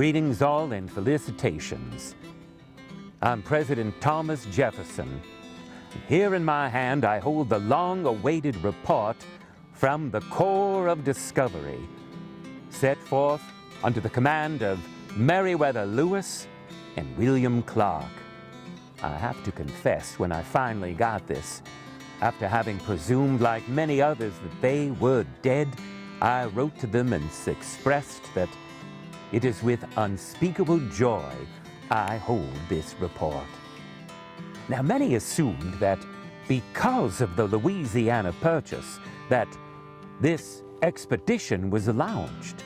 Greetings all and felicitations. I'm President Thomas Jefferson. Here in my hand I hold the long-awaited report from the Corps of Discovery, set forth under the command of Meriwether Lewis and William Clark. I have to confess, when I finally got this, after having presumed like many others that they were dead, I wrote to them and expressed that it is with unspeakable joy I hold this report. Now, many assumed that because of the Louisiana Purchase that this expedition was launched.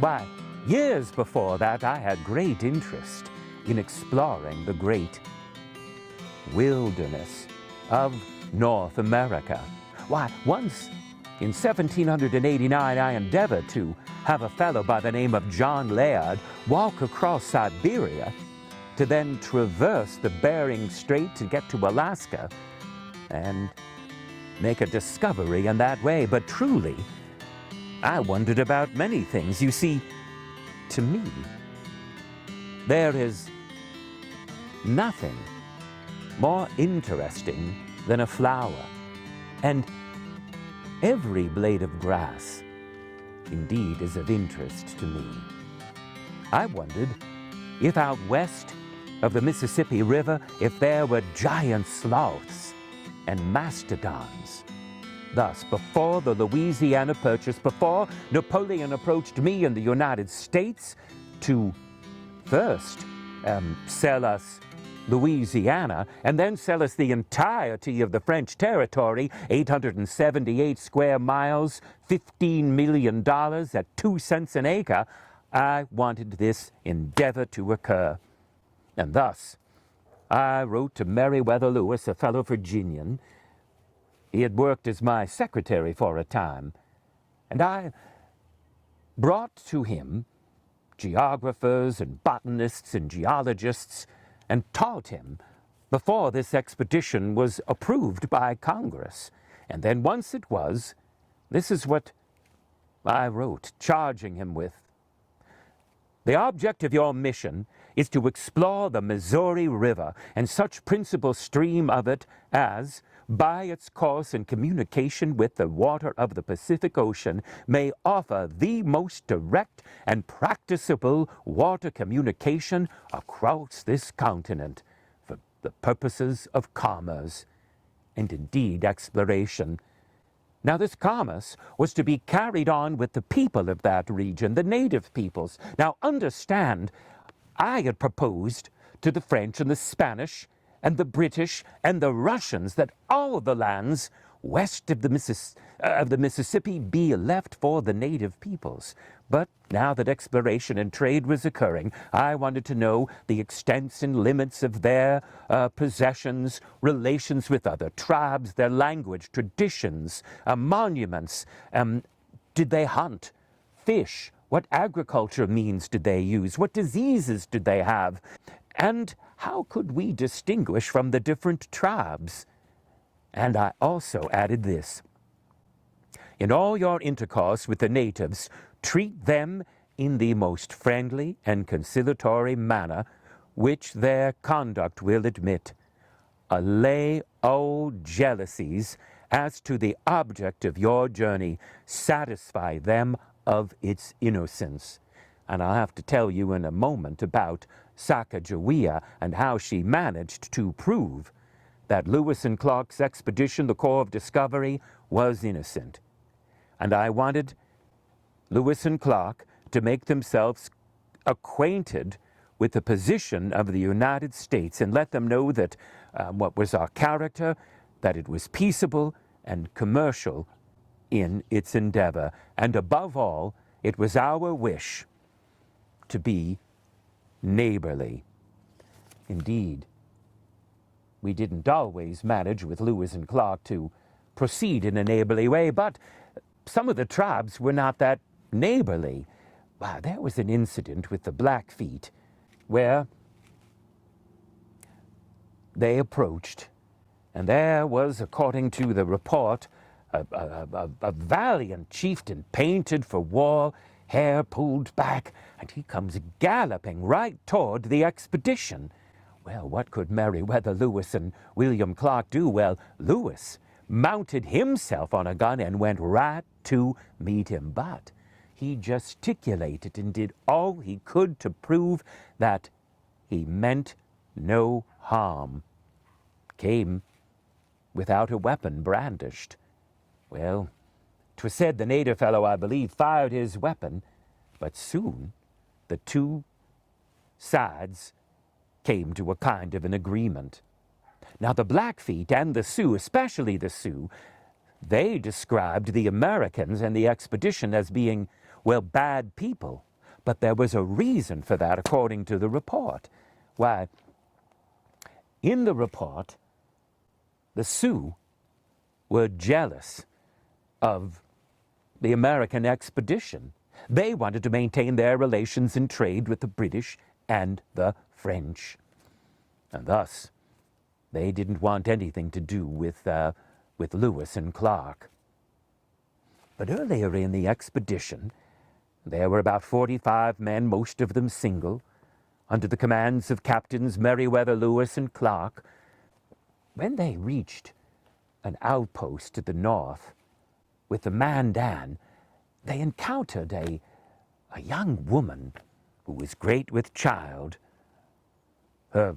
Why, years before that I had great interest in exploring the great wilderness of North America. Why, once in 1789 I endeavored to have a fellow by the name of John Laird walk across Siberia to then traverse the Bering Strait to get to Alaska and make a discovery in that way. But truly, I wondered about many things. You see, to me, there is nothing more interesting than a flower, and every blade of grass indeed is of interest to me. I wondered if out west of the Mississippi River, if there were giant sloths and mastodons. Thus, before the Louisiana Purchase, before Napoleon approached me in the United States to first sell us Louisiana and then sell us the entirety of the French territory, 878 square miles, $15 million at 2 cents an acre, I wanted this endeavor to occur. And thus, I wrote to Meriwether Lewis, a fellow Virginian. He had worked as my secretary for a time, and I brought to him geographers and botanists and geologists and taught him before this expedition was approved by Congress. And then once it was, this is what I wrote, charging him with. The object of your mission is to explore the Missouri River and such principal stream of it as, by its course in communication with the water of the Pacific Ocean, may offer the most direct and practicable water communication across this continent for the purposes of commerce and indeed exploration. Now, this commerce was to be carried on with the people of that region, the native peoples. Now, understand, I had proposed to the French and the Spanish and the British and the Russians that all the lands west of the Mississippi be left for the native peoples. But now that exploration and trade was occurring, I wanted to know the extents and limits of their possessions, relations with other tribes, their language, traditions, monuments. Did they hunt, fish? What agriculture means did they use? What diseases did they have? And how could we distinguish from the different tribes? And I also added this. In all your intercourse with the natives, treat them in the most friendly and conciliatory manner which their conduct will admit. Allay all jealousies as to the object of your journey. Satisfy them of its innocence. And I'll have to tell you in a moment about Sacagawea and how she managed to prove that Lewis and Clark's expedition, the Corps of Discovery, was innocent. And I wanted Lewis and Clark to make themselves acquainted with the position of the United States and let them know that what was our character, that it was peaceable and commercial in its endeavor. And above all, it was our wish to be neighborly. Indeed, we didn't always manage with Lewis and Clark to proceed in a neighborly way, but some of the tribes were not that neighborly. Wow, there was an incident with the Blackfeet where they approached, and there was, according to the report, a valiant chieftain painted for war. hair pulled back, and he comes galloping right toward the expedition. Well, what could Meriwether Lewis and William Clark do? Well, Lewis mounted himself on a gun and went right to meet him, but he gesticulated and did all he could to prove that he meant no harm. Came without a weapon brandished. Well, 'twas said the native fellow, I believe, fired his weapon, but soon the two sides came to a kind of an agreement. Now the Blackfeet and the Sioux, especially the Sioux, they described the Americans and the expedition as being, well, bad people. But there was a reason for that, according to the report. Why, in the report, the Sioux were jealous of the American expedition. They wanted to maintain their relations and trade with the British and the French. And thus, they didn't want anything to do with Lewis and Clark. But earlier in the expedition, there were about 45 men, most of them single, under the commands of Captains Meriwether Lewis and Clark. When they reached an outpost to the north with the Mandan, they encountered a young woman who was great with child. Her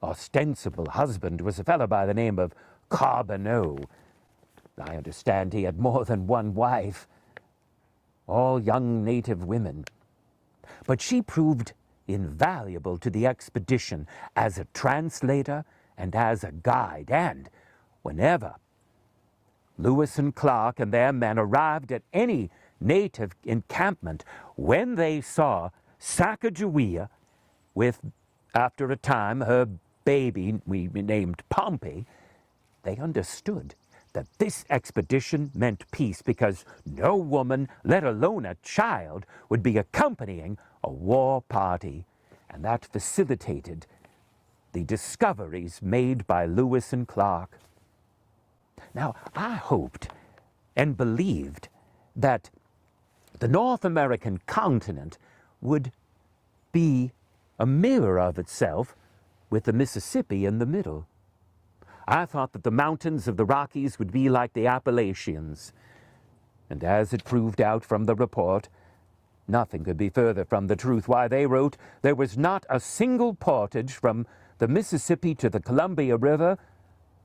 ostensible husband was a fellow by the name of Carbonneau. I understand he had more than one wife, all young native women. But she proved invaluable to the expedition as a translator and as a guide. And whenever Lewis and Clark and their men arrived at any native encampment, when they saw Sacagawea with, after a time, her baby we named Pompey, they understood that this expedition meant peace, because no woman, let alone a child, would be accompanying a war party. And that facilitated the discoveries made by Lewis and Clark. Now, I hoped and believed that the North American continent would be a mirror of itself with the Mississippi in the middle. I thought that the mountains of the Rockies would be like the Appalachians. And as it proved out from the report, nothing could be further from the truth. Why, they wrote, there was not a single portage from the Mississippi to the Columbia River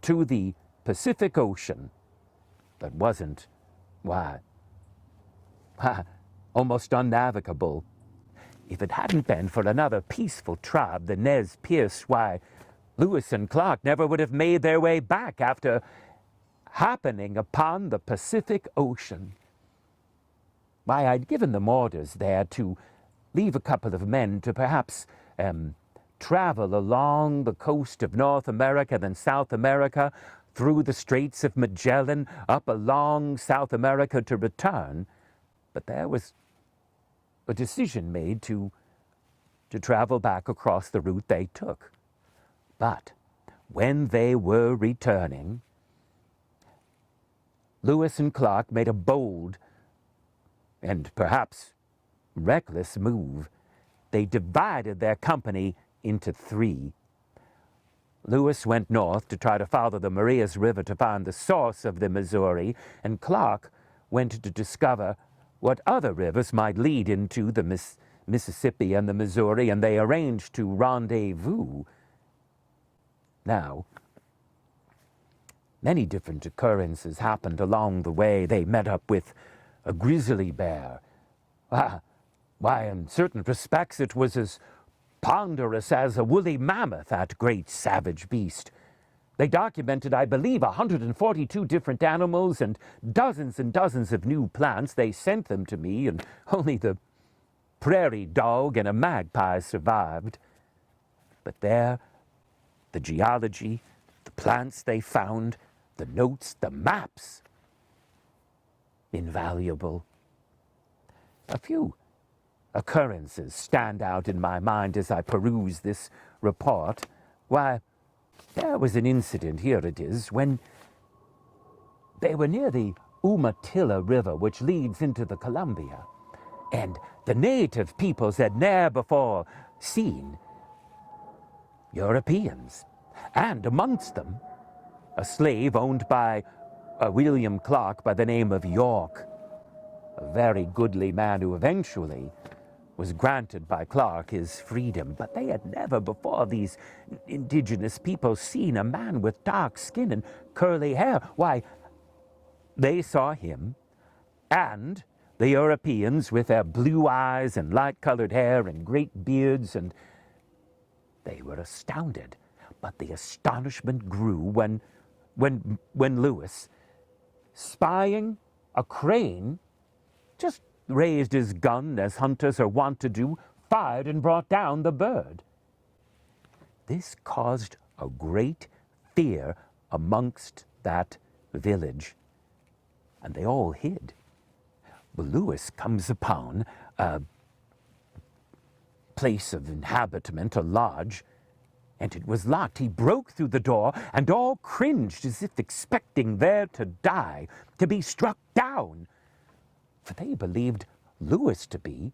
to the Pacific Ocean that wasn't, almost unnavigable. If it hadn't been for another peaceful tribe, the Nez Perce, why, Lewis and Clark never would have made their way back after happening upon the Pacific Ocean. Why, I'd given them orders there to leave a couple of men to perhaps travel along the coast of North America, then South America, through the Straits of Magellan, up along South America to return. But there was a decision made to travel back across the route they took. But when they were returning, Lewis and Clark made a bold and perhaps reckless move. They divided their company into three. Lewis went north to try to follow the Marias River to find the source of the Missouri, and Clark went to discover what other rivers might lead into the Mississippi and the Missouri, and they arranged to rendezvous. Now, many different occurrences happened along the way. They met up with a grizzly bear. Why, in certain respects, it was as ponderous as a woolly mammoth, that great savage beast. They documented, I believe, 142 different animals and dozens of new plants. They sent them to me, and only the prairie dog and a magpie survived. But there, the geology, the plants they found, the notes, the maps, invaluable. A few occurrences stand out in my mind as I peruse this report. Why, there was an incident, here it is, when they were near the Umatilla River, which leads into the Columbia. And the native peoples had ne'er before seen Europeans, and amongst them a slave owned by a William Clark by the name of York, a very goodly man who eventually was granted by Clark his freedom. But they had never before, these indigenous people, seen a man with dark skin and curly hair. Why, they saw him and the Europeans with their blue eyes and light-colored hair and great beards, and they were astounded. But the astonishment grew when Lewis, spying a crane, just raised his gun as hunters are wont to do, fired and brought down the bird. This caused a great fear amongst that village, and they all hid. Well, Lewis comes upon a place of inhabitation, a lodge, and it was locked. He broke through the door, and all cringed as if expecting there to die, to be struck down. For they believed Lewis to be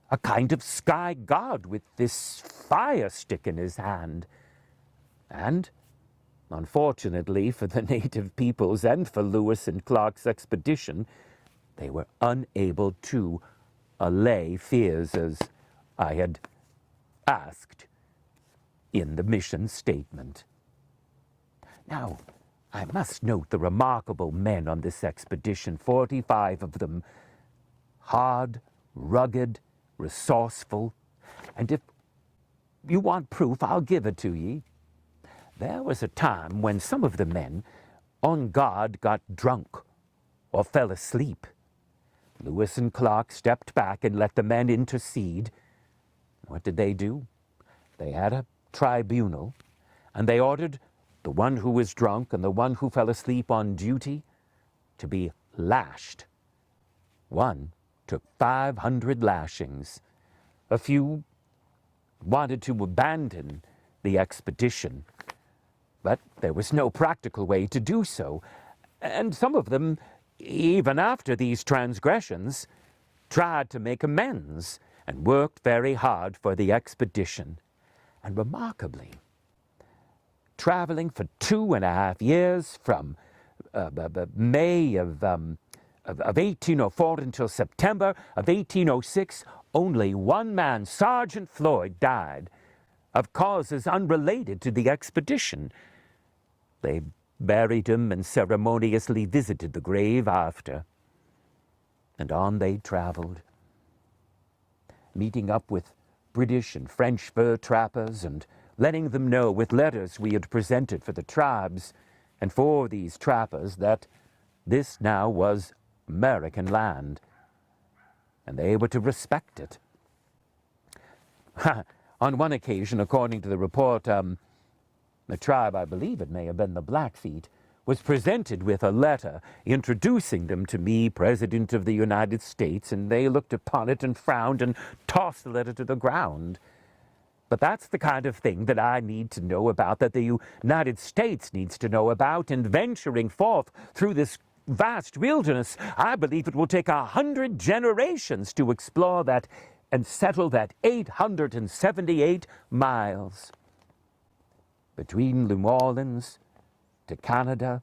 a kind of sky god with this fire stick in his hand. And, unfortunately for the native peoples and for Lewis and Clark's expedition, they were unable to allay fears as I had asked in the mission statement. Now, I must note the remarkable men on this expedition, 45 of them, hard, rugged, resourceful, and if you want proof, I'll give it to ye. There was a time when some of the men on guard got drunk or fell asleep. Lewis and Clark stepped back and let the men intercede. What did they do? They had a tribunal, and they ordered the one who was drunk and the one who fell asleep on duty to be lashed. One took 500 lashings. A few wanted to abandon the expedition, but there was no practical way to do so. And some of them, even after these transgressions, tried to make amends and worked very hard for the expedition. And remarkably, traveling for 2.5 years from May of 1804 until September of 1806, only one man, Sergeant Floyd, died of causes unrelated to the expedition. They buried him and ceremoniously visited the grave after. And on they traveled, meeting up with British and French fur trappers and letting them know with letters we had presented for the tribes and for these trappers that this now was American land, and they were to respect it. On one occasion, according to the report, the tribe, I believe it may have been the Blackfeet, was presented with a letter introducing them to me, President of the United States, and they looked upon it and frowned and tossed the letter to the ground. But that's the kind of thing that I need to know about, that the United States needs to know about, and venturing forth through this vast wilderness, I believe it will take 100 generations to explore that and settle that 878 miles between New Orleans to Canada,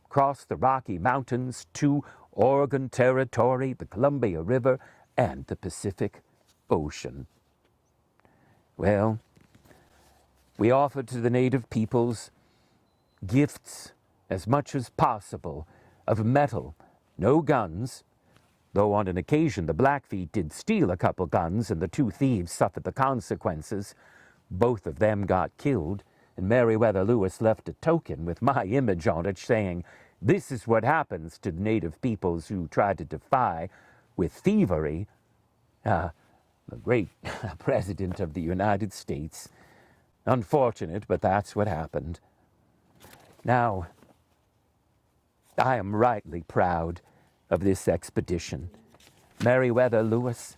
across the Rocky Mountains to Oregon Territory, the Columbia River, and the Pacific Ocean. Well, we offered to the native peoples gifts as much as possible of metal, no guns, though on an occasion the Blackfeet did steal a couple guns and the 2 thieves suffered the consequences. Both of them got killed, and Meriwether Lewis left a token with my image on it saying, "This is what happens to native peoples who try to defy with thievery the great President of the United States." Unfortunate, but that's what happened. Now, I am rightly proud of this expedition. Meriwether Lewis,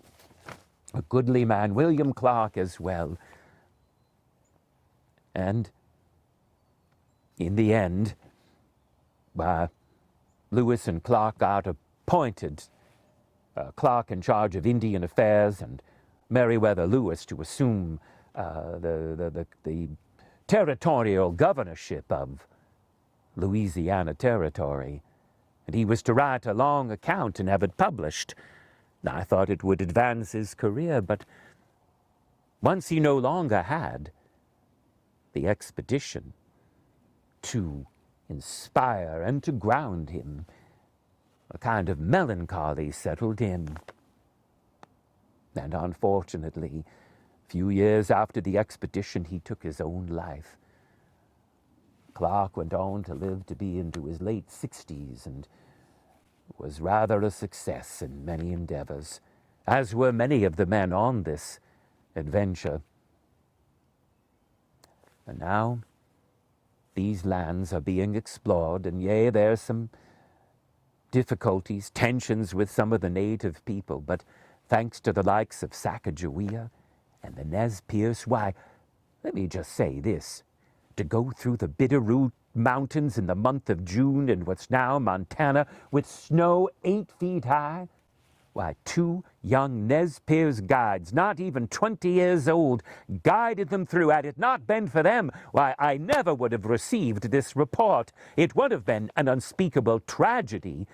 a goodly man, William Clark as well. And in the end, Lewis and Clark got appointed Clark in charge of Indian affairs, and Meriwether Lewis to assume the territorial governorship of Louisiana Territory. And he was to write a long account and have it published. Now, I thought it would advance his career, but once he no longer had the expedition to inspire and to ground him, a kind of melancholy settled in. And unfortunately, a few years after the expedition, he took his own life. Clark went on to live to be into his late 60s and was rather a success in many endeavors, as were many of the men on this adventure. And now, these lands are being explored, and yea, there are some difficulties, tensions with some of the native people, but thanks to the likes of Sacagawea and the Nez Perce, why, let me just say this, to go through the Bitterroot Mountains in the month of June in what's now Montana with snow 8 feet high, why, 2 young Nez Perce guides, not even 20 years old, guided them through. Had it not been for them, why, I never would have received this report. It would have been an unspeakable tragedy,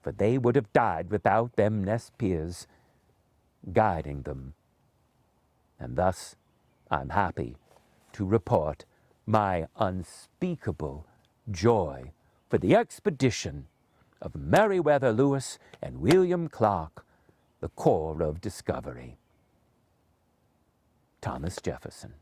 for they would have died without them Nez Perce guiding them. And thus, I'm happy to report my unspeakable joy for the expedition of Meriwether Lewis and William Clark, the Corps of Discovery. Thomas Jefferson.